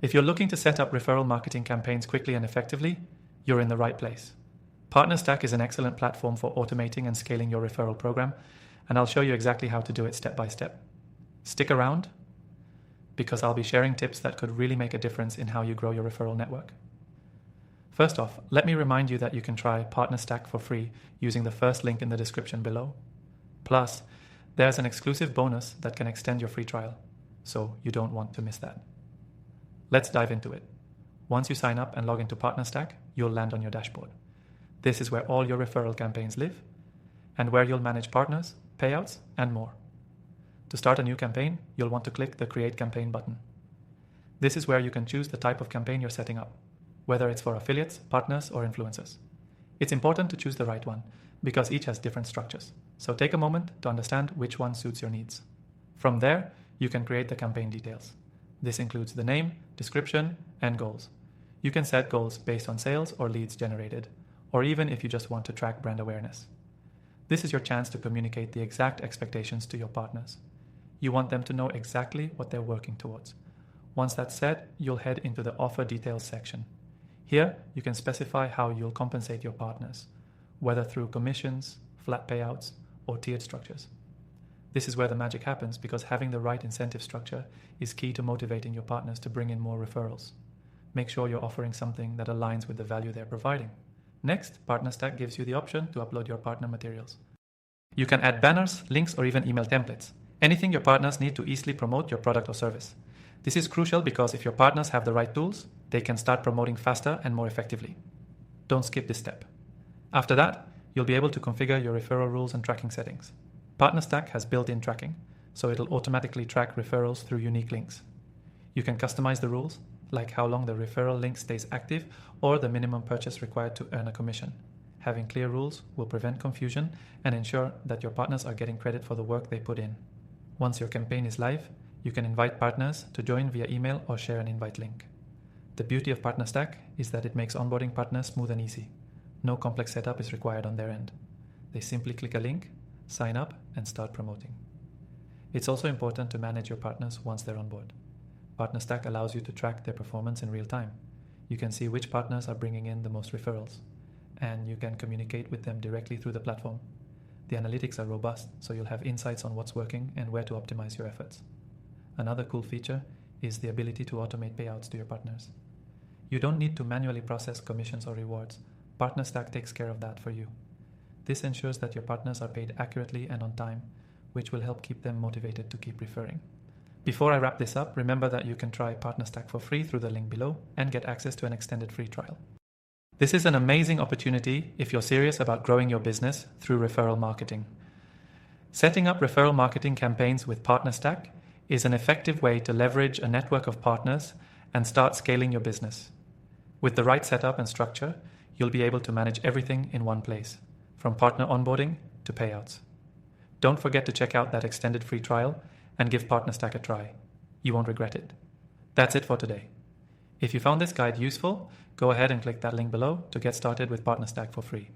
If you're looking to set up referral marketing campaigns quickly and effectively, you're in the right place. PartnerStack is an excellent platform for automating and scaling your referral program, and I'll show you exactly how to do it step by step. Stick around, because I'll be sharing tips that could really make a difference in how you grow your referral network. First off, let me remind you that you can try PartnerStack for free using the first link in the description below. Plus, there's an exclusive bonus that can extend your free trial, so you don't want to miss that. Let's dive into it. Once you sign up and log into PartnerStack, you'll land on your dashboard. This is where all your referral campaigns live, and where you'll manage partners, payouts, and more. To start a new campaign, you'll want to click the Create Campaign button. This is where you can choose the type of campaign you're setting up, whether it's for affiliates, partners, or influencers. It's important to choose the right one, because each has different structures. So take a moment to understand which one suits your needs. From there, you can create the campaign details. This includes the name, description, and goals. You can set goals based on sales or leads generated, or even if you just want to track brand awareness. This is your chance to communicate the exact expectations to your partners. You want them to know exactly what they're working towards. Once that's set, you'll head into the Offer Details section. Here, you can specify how you'll compensate your partners, whether through commissions, flat payouts, or tiered structures. This is where the magic happens, because having the right incentive structure is key to motivating your partners to bring in more referrals. Make sure you're offering something that aligns with the value they're providing. Next, PartnerStack gives you the option to upload your partner materials. You can add banners, links, or even email templates. Anything your partners need to easily promote your product or service. This is crucial because if your partners have the right tools, they can start promoting faster and more effectively. Don't skip this step. After that, you'll be able to configure your referral rules and tracking settings. PartnerStack has built-in tracking, so it'll automatically track referrals through unique links. You can customize the rules, like how long the referral link stays active or the minimum purchase required to earn a commission. Having clear rules will prevent confusion and ensure that your partners are getting credit for the work they put in. Once your campaign is live, you can invite partners to join via email or share an invite link. The beauty of PartnerStack is that it makes onboarding partners smooth and easy. No complex setup is required on their end. They simply click a link, sign up, and start promoting. It's also important to manage your partners once they're on board. PartnerStack allows you to track their performance in real time. You can see which partners are bringing in the most referrals, and you can communicate with them directly through the platform. The analytics are robust, so you'll have insights on what's working and where to optimize your efforts. Another cool feature is the ability to automate payouts to your partners. You don't need to manually process commissions or rewards. PartnerStack takes care of that for you. This ensures that your partners are paid accurately and on time, which will help keep them motivated to keep referring. Before I wrap this up, remember that you can try PartnerStack for free through the link below and get access to an extended free trial. This is an amazing opportunity if you're serious about growing your business through referral marketing. Setting up referral marketing campaigns with PartnerStack is an effective way to leverage a network of partners and start scaling your business. With the right setup and structure, you'll be able to manage everything in one place, from partner onboarding to payouts. Don't forget to check out that extended free trial and give PartnerStack a try. You won't regret it. That's it for today. If you found this guide useful, go ahead and click that link below to get started with PartnerStack for free.